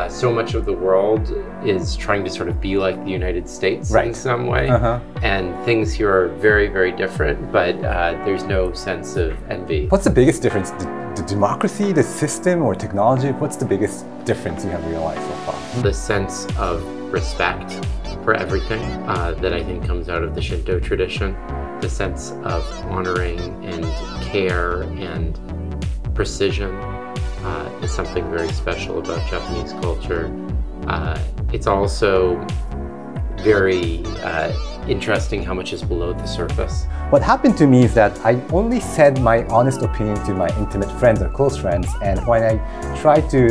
So much of the world is trying to sort of be like the United States in some way. And things here are very, very different, but there's no sense of envy. What's the biggest difference? The democracy, the system, or technology? What's the biggest difference you have realized so far? The sense of respect for everything that I think comes out of the Shinto tradition. The sense of honoring and care and precision is something very special about Japanese culture. It's also very interesting how much is below the surface. What happened to me is that I only said my honest opinion to my intimate friends or close friends, and when I tried to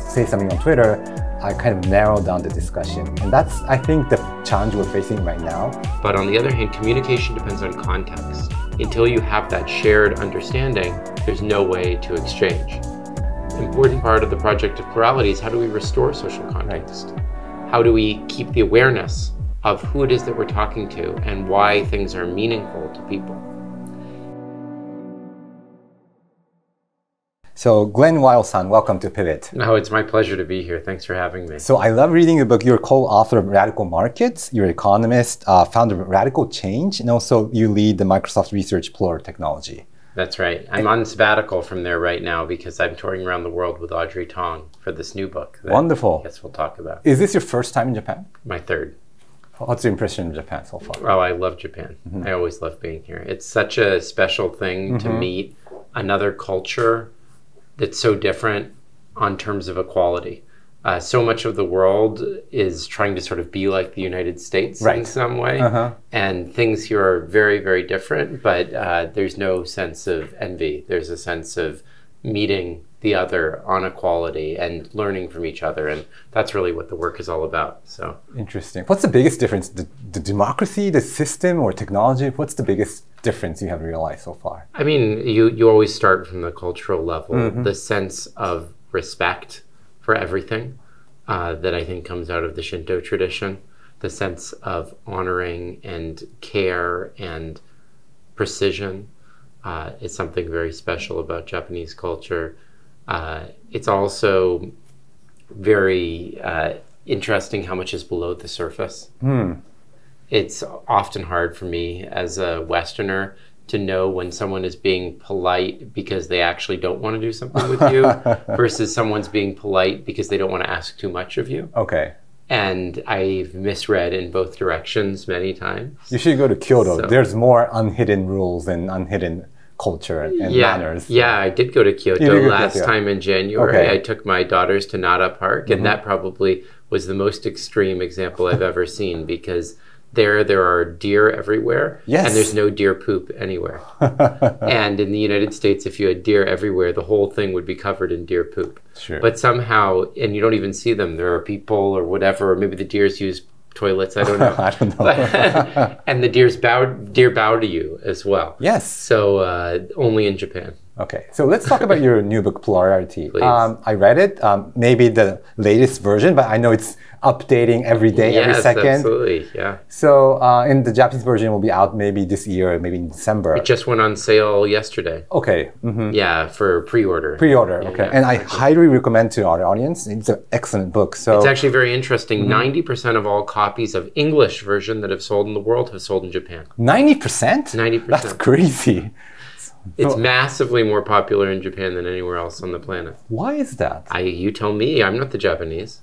say something on Twitter, I kind of narrowed down the discussion. And that's, I think, the challenge we're facing right now. But on the other hand, communication depends on context. Until you have that shared understanding, there's no way to exchange. An important part of the project of Plurality is how do we restore social context? How do we keep the awareness of who it is that we're talking to and why things are meaningful to people? So Glenn Weil-san, welcome to Pivot. No, it's my pleasure to be here. Thanks for having me. So I love reading your book. You're co-author of Radical Markets. You're an economist, founder of Radical Change, and also you lead the Microsoft Research Plural Technology. That's right. I'm on sabbatical from there right now because I'm touring around the world with Audrey Tong for this new book. Wonderful. I guess we'll talk about. Is this your first time in Japan? My third. What's your impression of Japan so far? Oh, I love Japan. I always love being here. It's such a special thing to meet another culture that's so different on terms of equality. So much of the world is trying to sort of be like the United States in some way. And things here are very, very different, but there's no sense of envy. There's a sense of meeting the other on equality and learning from each other. And that's really what the work is all about. So interesting. What's the biggest difference? The democracy, the system, or technology? What's the biggest difference you have realized so far? I mean, you always start from the cultural level. The sense of respect for everything that I think comes out of the Shinto tradition. The sense of honoring and care and precision is something very special about Japanese culture. It's also very interesting how much is below the surface. It's often hard for me as a Westerner to know when someone is being polite because they actually don't want to do something with you versus someone's being polite because they don't want to ask too much of you. Okay. And I've misread in both directions many times. You should go to Kyoto. So, there's more unhidden rules and unhidden culture and manners. Yeah, I did go to Kyoto last time in January. I took my daughters to Nara Park, and that probably was the most extreme example I've ever seen because there are deer everywhere, and there's no deer poop anywhere. And in the United States, if you had deer everywhere, the whole thing would be covered in deer poop. Sure. But somehow, and you don't even see them, there are people or whatever, or maybe the deers use toilets, I don't know. I don't know. And the deer bow to you as well. Yes. So only in Japan. Okay, so let's talk about your new book, Plurality. Please. I read it, maybe the latest version, but I know it's updating every day, every second. Yes, absolutely, yeah. So in the Japanese version, it will be out maybe this year, maybe in December. It just went on sale yesterday. Okay. Yeah, for pre-order. Pre-order, okay. Yeah, and I highly recommend to our audience. It's an excellent book. So it's actually very interesting. 90% of all copies of English version that have sold in the world have sold in Japan. 90%? 90%. That's crazy. It's massively more popular in Japan than anywhere else on the planet. Why is that? You tell me. I'm not the Japanese.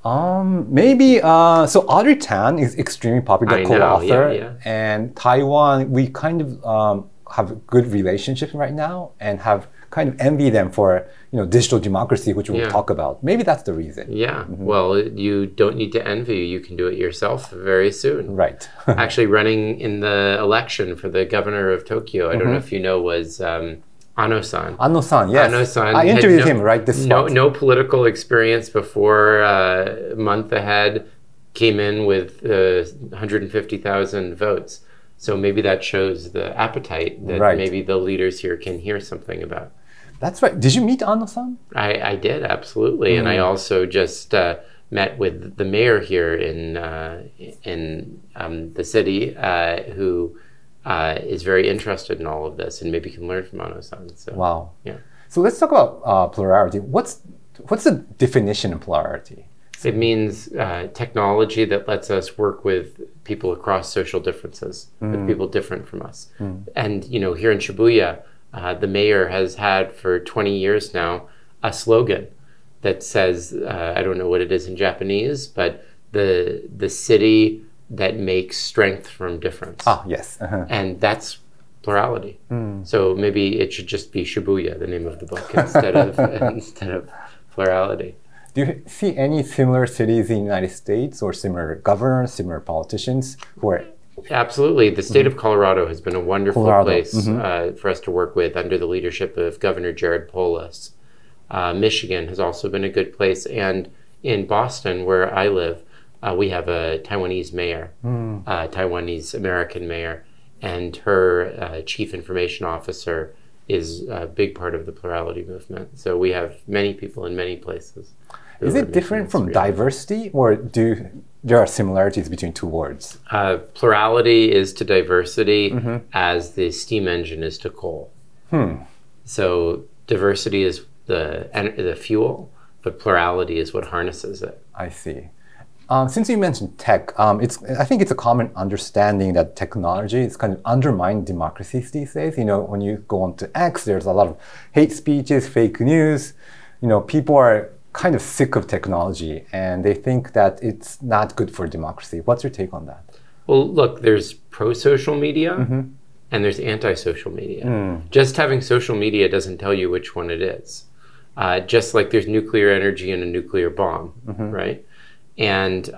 Maybe, so Audrey Tan is extremely popular, co-author. And Taiwan, we kind of have a good relationship right now and have kind of envy them for digital democracy, which we'll talk about. Maybe that's the reason. Yeah, well, you don't need to envy. You can do it yourself very soon. Right. Actually, running in the election for the governor of Tokyo, I don't know if you know, was Ano-san. Ano-san, yes. Ano-san I interviewed him right this spot. No political experience before, a month ahead, came in with 150,000 votes. So maybe that shows the appetite that maybe the leaders here can hear something about. That's right. Did you meet Ano-san? I did, absolutely. And I also just met with the mayor here in the city who is very interested in all of this and maybe can learn from Ano-san. So, wow. Yeah. So let's talk about plurality. What's What's the definition of plurality? It means technology that lets us work with people across social differences, with people different from us. And here in Shibuya, the mayor has had for 20 years now a slogan that says, I don't know what it is in Japanese, but the city that makes strength from difference. Ah, yes. And that's plurality. So maybe it should just be Shibuya, the name of the book, instead of plurality. Do you see any similar cities in the United States or similar governors, similar politicians who are... Absolutely. The state of Colorado has been a wonderful place for us to work with under the leadership of Governor Jared Polis. Michigan has also been a good place. And in Boston, where I live, we have a Taiwanese mayor, Taiwanese American mayor, and her chief information officer is a big part of the plurality movement. So we have many people in many places. Is it different from diversity, or there are similarities between two words? Plurality is to diversity as the steam engine is to coal. So diversity is the fuel, but plurality is what harnesses it. I see. Since you mentioned tech, I think it's a common understanding that technology is kind of undermined democracies these days. When you go onto X, there's a lot of hate speeches, fake news. People are kind of sick of technology, and they think that it's not good for democracy. What's your take on that? Well, look, there's pro-social media and there's anti-social media. Just having social media doesn't tell you which one it is. Just like there's nuclear energy in a nuclear bomb, right? And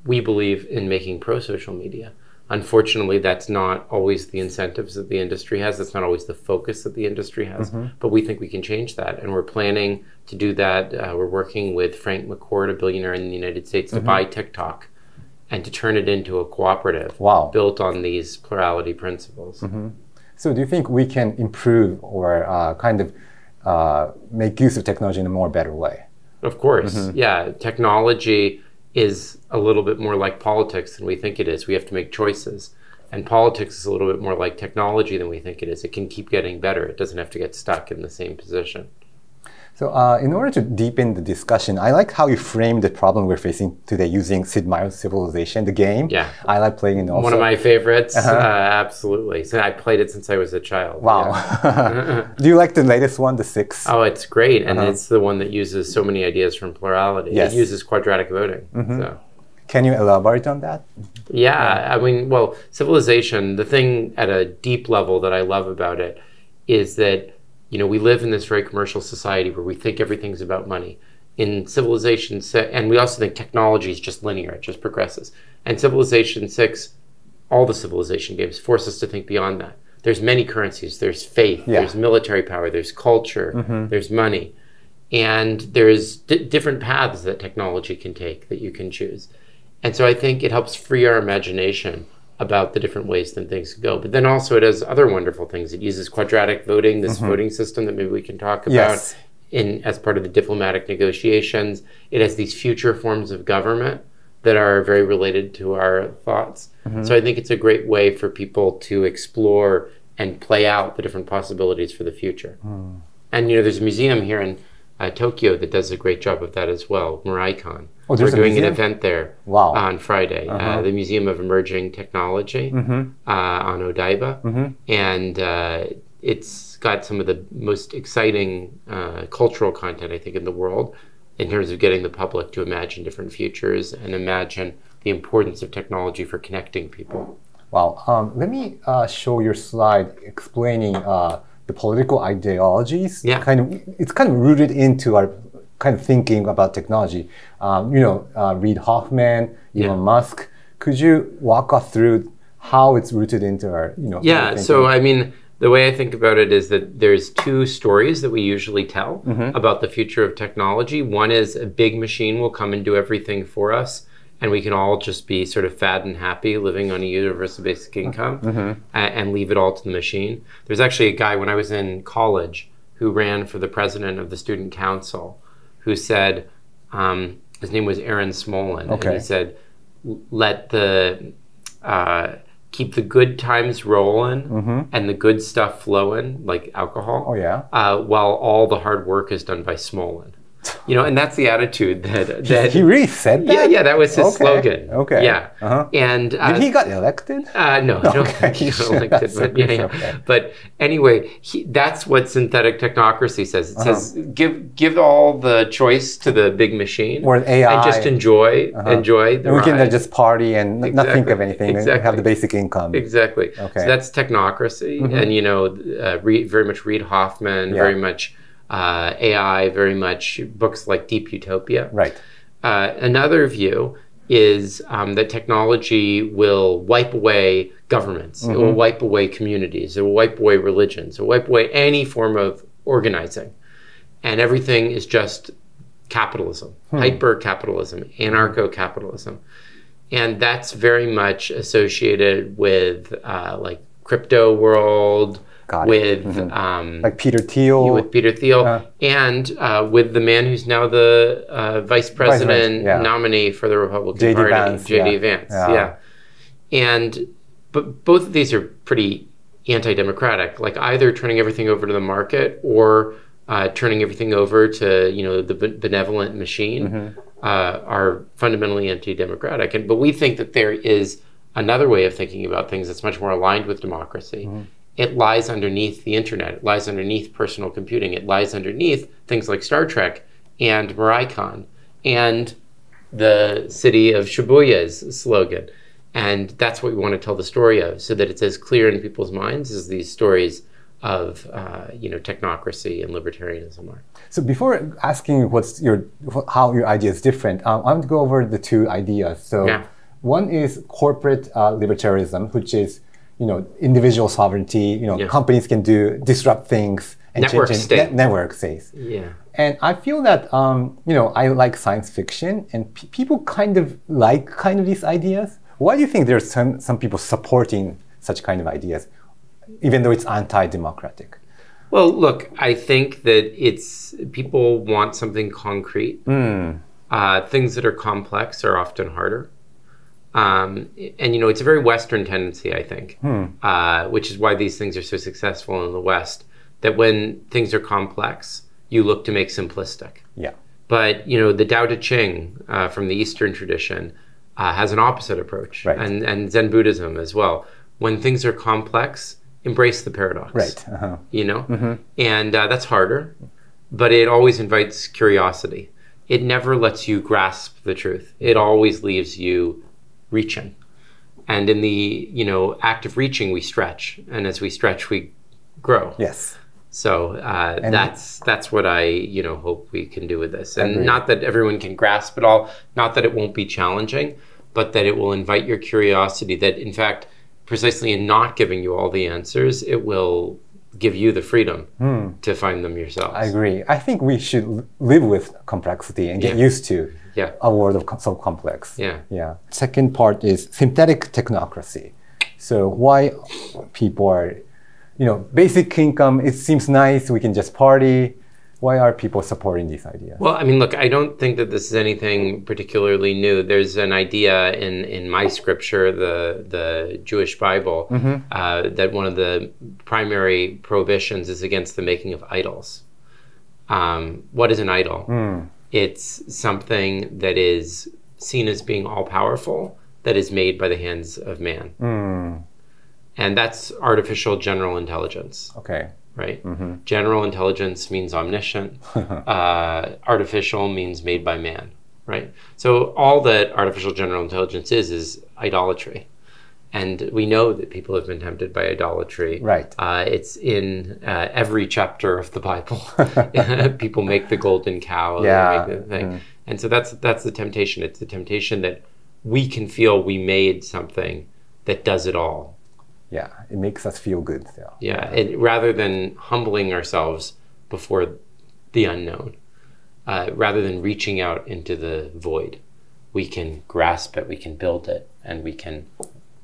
we believe in making pro-social media. Unfortunately, that's not always the incentives that the industry has. That's not always the focus that the industry has. But we think we can change that. And we're planning to do that. We're working with Frank McCourt, a billionaire in the United States, to buy TikTok and to turn it into a cooperative built on these plurality principles. So do you think we can improve or kind of make use of technology in a more better way? Of course, yeah. Technology is a little bit more like politics than we think it is. We have to make choices. And politics is a little bit more like technology than we think it is. It can keep getting better. It doesn't have to get stuck in the same position. So in order to deepen the discussion, I like how you framed the problem we're facing today using Sid Meier's Civilization, the game. Yeah. I like playing it also. One of my favorites, absolutely. So I played it since I was a child. Wow. Yeah. Do you like the latest one, the 6? Oh, it's great. And it's the one that uses so many ideas from plurality. Yes. It uses quadratic voting. So. Can you elaborate on that? Yeah, I mean, well, Civilization, the thing at a deep level that I love about it is that we live in this very commercial society where we think everything's about money. In Civilization 6, and we also think technology is just linear, it just progresses. And Civilization 6, all the Civilization games force us to think beyond that. There's many currencies, there's faith, there's military power, there's culture, there's money. And there's different paths that technology can take that you can choose. And so I think it helps free our imagination about the different ways that things can go. But then also it has other wonderful things. It uses quadratic voting, this voting system that maybe we can talk about as part of the diplomatic negotiations. It has these future forms of government that are very related to our thoughts. So I think it's a great way for people to explore and play out the different possibilities for the future. And there's a museum here in Tokyo that does a great job of that as well, Muraikon. Oh, we're doing an event there on Friday, the Museum of Emerging Technology on Odaiba. And it's got some of the most exciting cultural content, I think, in the world in terms of getting the public to imagine different futures and imagine the importance of technology for connecting people. Wow. Let me show your slide explaining the political ideologies. Yeah. It's kind of rooted into our kind of thinking about technology. Reid Hoffman, Elon Musk. Could you walk us through how it's rooted into our, Yeah, so I mean, the way I think about it is that there's two stories that we usually tell about the future of technology. One is a big machine will come and do everything for us, and we can all just be sort of fat and happy living on a universal basic income and leave it all to the machine. There's actually a guy when I was in college who ran for the president of the student council who said, his name was Aaron Smolin, and he said, let the, keep the good times rolling and the good stuff flowing, like alcohol, while all the hard work is done by Smolin. You know, and that's the attitude that he really said that? Yeah, yeah, that was his slogan. Okay. Yeah. And did he got elected? No, I don't think he got elected. But, yeah. But anyway, that's what synthetic technocracy says. It says give all the choice to the big machine, or AI, and just enjoy the we ride. can just party and not think of anything. And have the basic income. Exactly. Okay. So that's technocracy, and you know, very much Reid Hoffman, very much. AI, very much books like Deep Utopia. Right. Another view is that technology will wipe away governments. It will wipe away communities. It will wipe away religions. It will wipe away any form of organizing. And everything is just capitalism, hyper-capitalism, anarcho-capitalism. And that's very much associated with like crypto world, with like Peter Thiel, and with the man who's now the vice president nominee for the Republican Party, J.D. Vance. But both of these are pretty anti-democratic. Like either turning everything over to the market or turning everything over to the benevolent machine are fundamentally anti-democratic. But we think that there is another way of thinking about things that's much more aligned with democracy. It lies underneath the internet. It lies underneath personal computing. It lies underneath things like Star Trek and Muraikon and the city of Shibuya's slogan. And that's what we want to tell the story of, so that it's as clear in people's minds as these stories of technocracy and libertarianism are. So before asking how your idea is different, I want to go over the two ideas. So one is corporate libertarianism, which is individual sovereignty. Companies can disrupt things and network states. Yeah. And I feel that I like science fiction, and people kind of like these ideas. Why do you think there's some people supporting such kind of ideas, even though it's anti-democratic? Well, look, I think that people want something concrete. Things that are complex are often harder. And it's a very Western tendency, I think, which is why these things are so successful in the West, that when things are complex, you look to make simplistic. Yeah. But, the Tao Te Ching from the Eastern tradition has an opposite approach, and Zen Buddhism as well. When things are complex, embrace the paradox. Right. And that's harder, but it always invites curiosity. It never lets you grasp the truth. It always leaves you reaching. And in the act of reaching, we stretch, and as we stretch, we grow. Yes. So that's what I hope we can do with this. And not that everyone can grasp it all, not that it won't be challenging, but that it will invite your curiosity, that in fact, precisely in not giving you all the answers, it will give you the freedom to find them yourselves. I agree. I think we should live with complexity and get used to a world of so complex. Yeah. Second part is synthetic technocracy. So why people are, basic income, it seems nice, we can just party. Why are people supporting these ideas? Well, I mean, look, I don't think that this is anything particularly new. There's an idea in my scripture, the Jewish Bible, that one of the primary prohibitions is against the making of idols. What is an idol? It's something that is seen as being all-powerful, that is made by the hands of man. And that's artificial general intelligence. Okay. Right? General intelligence means omniscient. Artificial means made by man. Right? So all that artificial general intelligence is idolatry. And we know that people have been tempted by idolatry. Right. It's in every chapter of the Bible. People make the golden cow. Yeah. They make the thing. And so that's the temptation. It's the temptation that we can feel we made something that does it all. Yeah, it makes us feel good. Rather than humbling ourselves before the unknown, rather than reaching out into the void, we can grasp it, we can build it, and we can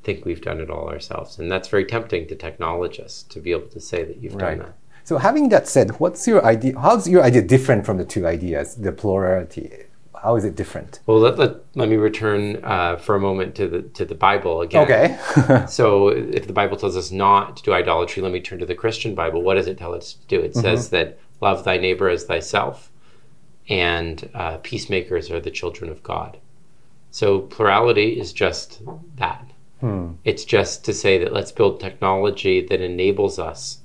think we've done it all ourselves. And that's very tempting to technologists to be able to say that you've done that. So having that said, what's your idea? How's your idea different from the two ideas, the plurality? How is it different? Well, let me return for a moment to the Bible again. Okay. So if the Bible tells us not to do idolatry, let me turn to the Christian Bible. What does it tell us to do? It says that love thy neighbor as thyself. and peacemakers are the children of God. So plurality is just that. It's just to say that let's build technology that enables us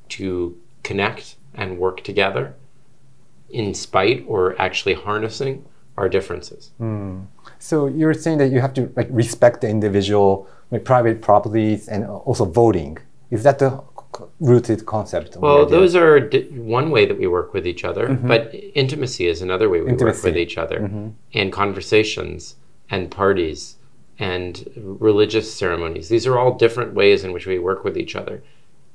to connect and work together in spite or actually harnessing our differences. So you're saying that you have to like respect the individual, like, private properties and also voting. Is that the rooted concept? Well, those are one way that we work with each other, but intimacy is another way we work with each other. And conversations and parties and religious ceremonies. These are all different ways in which we work with each other.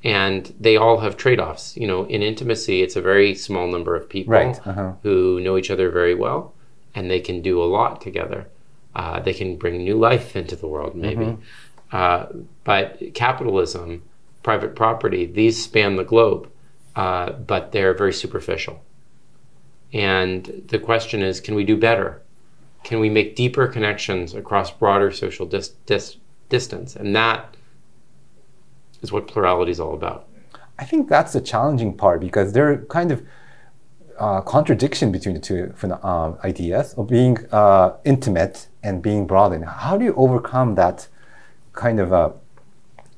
And they all have trade-offs. You know, in intimacy, it's a very small number of people who know each other very well, and they can do a lot together. They can bring new life into the world, maybe. But capitalism, private property, these span the globe, but they're very superficial. And the question is, can we do better? Can we make deeper connections across broader social distance? And that is what plurality is all about. I think that's the challenging part, because there are kind of contradiction between the two ideas of being intimate and being broadened. How do you overcome that kind of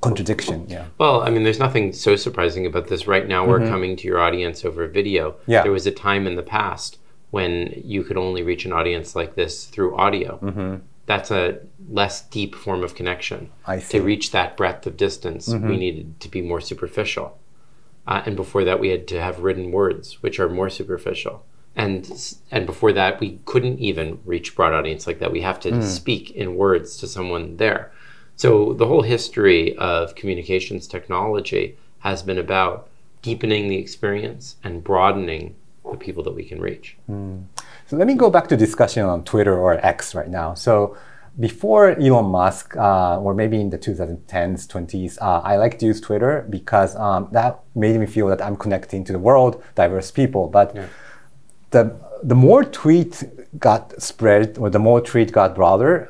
contradiction? Yeah. Well, I mean, there's nothing so surprising about this. Right now, we're coming to your audience over video. Yeah. There was a time in the past when you could only reach an audience like this through audio. That's a less deep form of connection. I see. To reach that breadth of distance, we needed to be more superficial. And before that, we had to have written words, which are more superficial. And before that, we couldn't even reach broad audience like that. We have to speak in words to someone there. So the whole history of communications technology has been about deepening the experience and broadening the people that we can reach. So let me go back to discussion on Twitter or X right now. So before Elon Musk, or maybe in the 2010s, 20s, I liked to use Twitter because that made me feel that I'm connecting to the world, diverse people. But the more tweet got spread, or the more tweet got broader,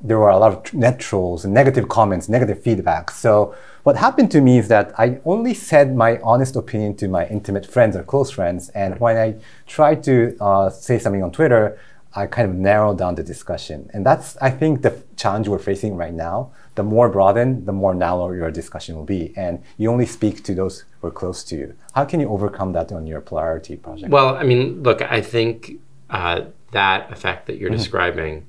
there were a lot of net trolls and negative comments, negative feedback. So what happened to me is that I only said my honest opinion to my intimate friends or close friends. And when I tried to say something on Twitter, I kind of narrowed down the discussion. And that's, I think, the challenge we're facing right now. The more broadened, the more narrow your discussion will be. And you only speak to those who are close to you. How can you overcome that on your Plurality project? Well, I mean, look, I think that effect that you're describing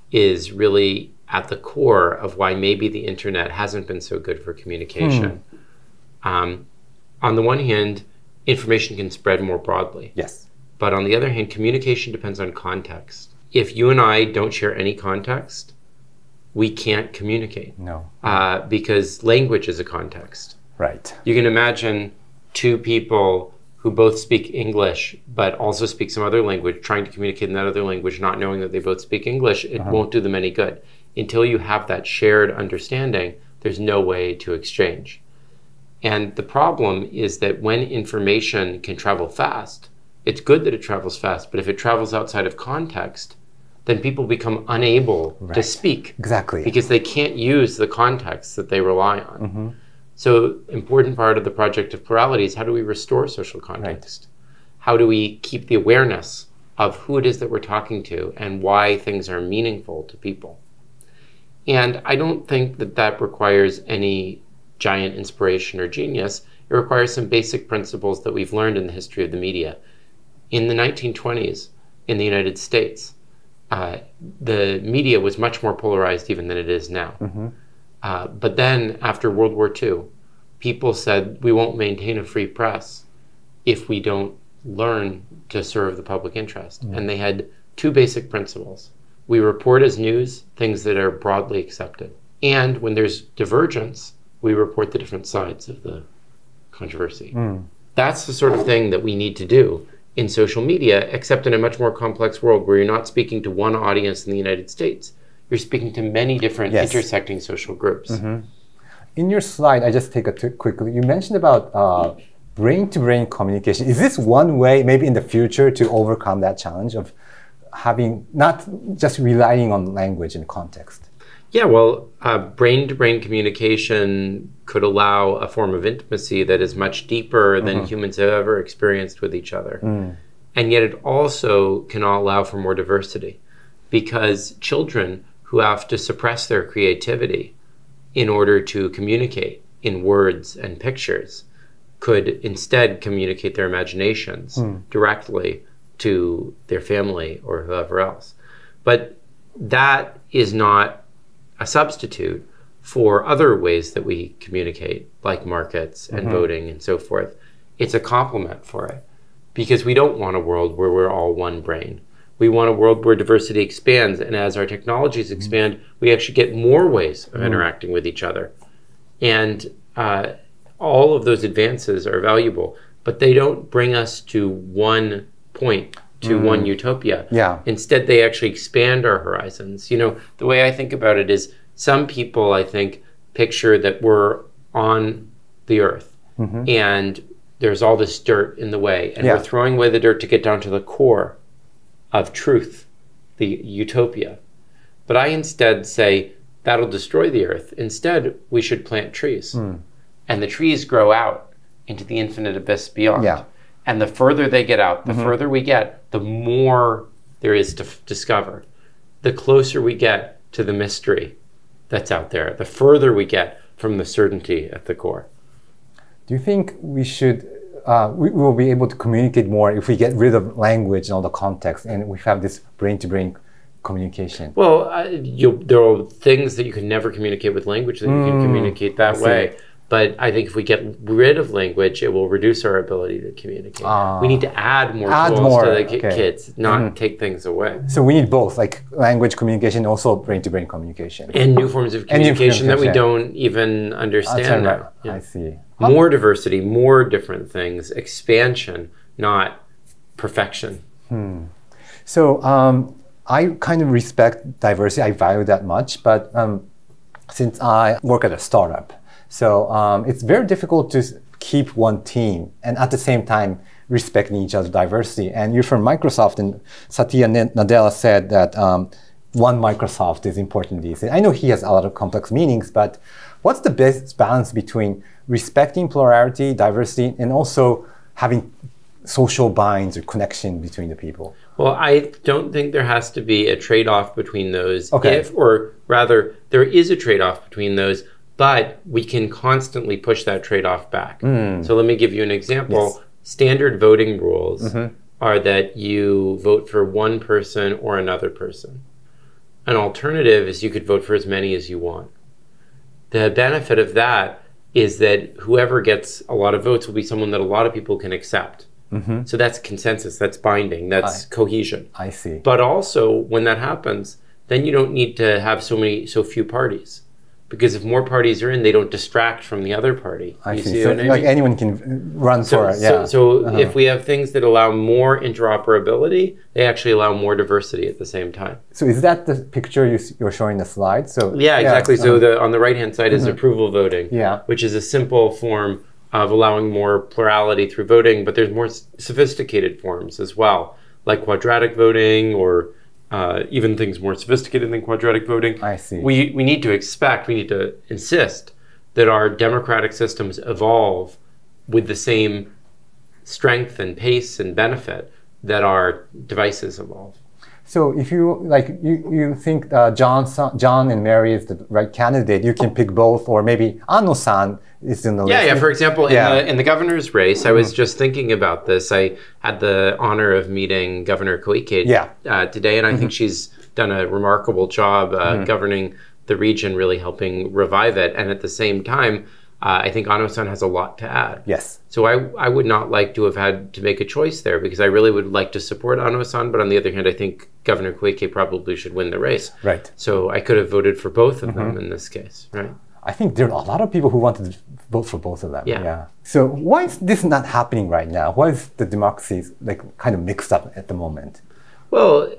is really at the core of why maybe the internet hasn't been so good for communication. On the one hand, information can spread more broadly. Yes. But on the other hand, communication depends on context. If you and I don't share any context, we can't communicate. No. Because language is a context. Right. You can imagine two people who both speak English, but also speak some other language, trying to communicate in that other language, not knowing that they both speak English. It won't do them any good. Until you have that shared understanding, there's no way to exchange. And the problem is that when information can travel fast, it's good that it travels fast, but if it travels outside of context, then people become unable to speak. Exactly. Because they can't use the context that they rely on. So important part of the project of plurality is how do we restore social context? How do we keep the awareness of who it is that we're talking to and why things are meaningful to people? And I don't think that that requires any giant inspiration or genius. It requires some basic principles that we've learned in the history of the media. In the 1920s, in the United States, the media was much more polarized even than it is now. But then after World War II, people said, we won't maintain a free press if we don't learn to serve the public interest. And they had two basic principles. We report as news things that are broadly accepted. And when there's divergence, we report the different sides of the controversy. That's the sort of thing that we need to do in social media, except in a much more complex world where you're not speaking to one audience in the United States. You're speaking to many different intersecting social groups. In your slide, I just take a quick look. You mentioned about brain-to-brain communication. Is this one way, maybe in the future, to overcome that challenge of having, not just relying on language and context? Yeah, well, brain-to-brain communication could allow a form of intimacy that is much deeper than humans have ever experienced with each other. And yet it also can allow for more diversity, because children who have to suppress their creativity in order to communicate in words and pictures could instead communicate their imaginations directly to their family or whoever else. But that is not a substitute for other ways that we communicate, like markets and voting and so forth. It's a complement for it, because we don't want a world where we're all one brain. We want a world where diversity expands, and as our technologies expand, we actually get more ways of interacting with each other. And all of those advances are valuable, but they don't bring us to one point, to one utopia. Yeah. Instead, they actually expand our horizons. You know, the way I think about it is, some people, I think, picture that we're on the earth and there's all this dirt in the way, and we're throwing away the dirt to get down to the core of truth, the utopia. But I instead say that'll destroy the earth. Instead, we should plant trees. And the trees grow out into the infinite abyss beyond. And the further they get out, the further we get, the more there is to discover. The closer we get to the mystery that's out there, the further we get from the certainty at the core. Do you think we should, we will be able to communicate more if we get rid of language and all the context, and we have this brain-to-brain communication? Well, there are things that you can never communicate with language that you can communicate that way. But I think if we get rid of language, it will reduce our ability to communicate. We need to add more tools to the kids, not take things away. So we need both, like language communication, also brain-to-brain communication. And new forms of communication that we don't even understand now. I see. More diversity, more different things, expansion, not perfection. So I kind of respect diversity. I value that much. But since I work at a startup, so it's very difficult to keep one team and at the same time respecting each other's diversity. And you're from Microsoft, and Satya Nadella said that one Microsoft is important these days. I know he has a lot of complex meanings, but what's the best balance between respecting plurality, diversity, and also having social binds or connection between the people? Well, I don't think there has to be a trade-off between those. Or rather, there is a trade-off between those, but we can constantly push that trade-off back. So let me give you an example. Standard voting rules are that you vote for one person or another person. An alternative is you could vote for as many as you want. The benefit of that is that whoever gets a lot of votes will be someone that a lot of people can accept. So that's consensus, that's binding, that's cohesion. I see. But also, when that happens, then you don't need to have so few parties. Because if more parties are in, they don't distract from the other party. I see. So like anyone can run for it. So if we have things that allow more interoperability, they actually allow more diversity at the same time. So is that the picture you're showing the slide? So yeah, exactly. So on the right-hand side is approval voting, which is a simple form of allowing more plurality through voting, but there's more sophisticated forms as well, like quadratic voting or even things more sophisticated than quadratic voting. I see. We need to insist that our democratic systems evolve with the same strength and pace and benefit that our devices evolve. So if you think John and Mary is the right candidate, you can pick both, or maybe Ano-san is in the list. Yeah. For example, in the governor's race, I was just thinking about this. I had the honor of meeting Governor Koike today, and I think she's done a remarkable job governing the region, really helping revive it. And at the same time, I think Ano-san has a lot to add. Yes. So I would not like to have had to make a choice there, because I really would like to support Ano-san, but on the other hand, I think Governor Koike probably should win the race. Right. So I could have voted for both of them in this case, right? I think there are a lot of people who wanted to vote for both of them. So why is this not happening right now? Why is the democracy kind of mixed up at the moment? Well,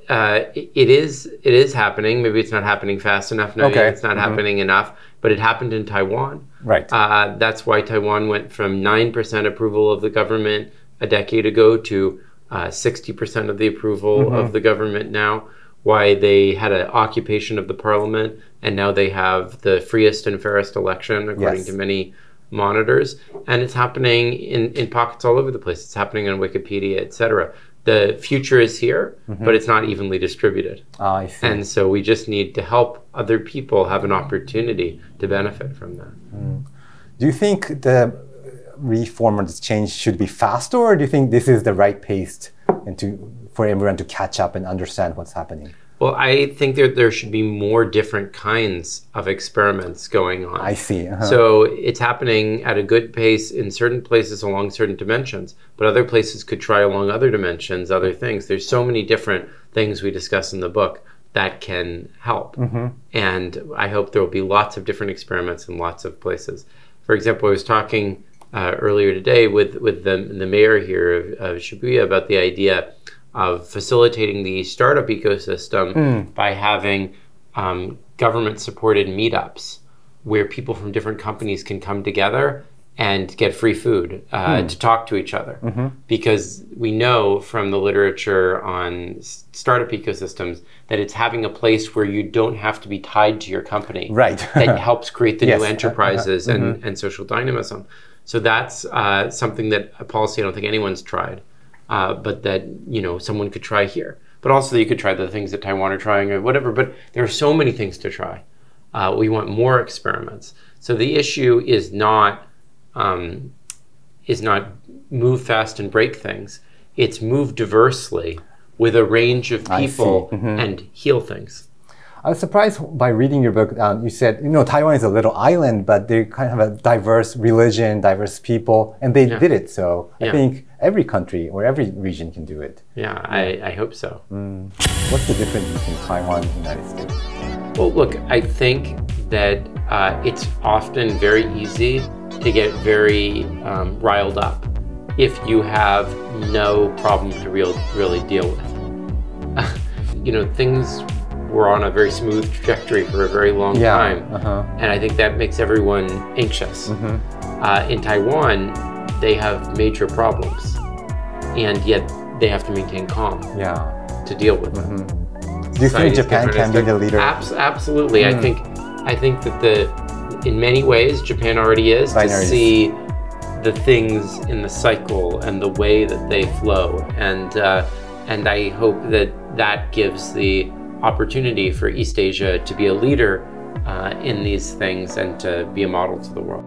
it is happening. Maybe it's not happening fast enough. Maybe it's not happening enough. But it happened in Taiwan. Right. That's why Taiwan went from 9% approval of the government a decade ago to 60% of the approval of the government now. Why they had an occupation of the parliament, and now they have the freest and fairest election, according to many monitors. And it's happening in pockets all over the place. It's happening on Wikipedia, etc. the future is here, but it's not evenly distributed. I see. And so we just need to help other people have an opportunity to benefit from that. Do you think the reform or this change should be faster, or do you think this is the right pace and for everyone to catch up and understand what's happening? Well, I think there should be more different kinds of experiments going on. I see. So it's happening at a good pace in certain places along certain dimensions, but other places could try along other dimensions, other things. There's so many different things we discuss in the book that can help. And I hope there will be lots of different experiments in lots of places. For example, I was talking earlier today with the mayor here of Shibuya about the idea of facilitating the startup ecosystem by having government-supported meetups where people from different companies can come together and get free food to talk to each other. Because we know from the literature on startup ecosystems that it's having a place where you don't have to be tied to your company that helps create the new enterprises and social dynamism. So that's something that a policy I don't think anyone's tried. But that, you know, someone could try here. But also you could try the things that Taiwan are trying or whatever, but there are so many things to try. We want more experiments. So the issue is not move fast and break things. It's move diversely with a range of people and heal things. I was surprised by reading your book. You said, you know, Taiwan is a little island, but they kind of have a diverse religion, diverse people, and they did it. So I think every country or every region can do it. Yeah, I hope so. What's the difference between Taiwan and the United States? Well, look, I think that it's often very easy to get very riled up if you have no problem to really deal with. You know, things were on a very smooth trajectory for a very long time. And I think that makes everyone anxious. In Taiwan, they have major problems, and yet they have to maintain calm to deal with them. Do you think Japan can be the leader? Absolutely. I think that in many ways, Japan already is, to see the things in the cycle and the way that they flow. And I hope that gives the opportunity for East Asia to be a leader in these things and to be a model to the world.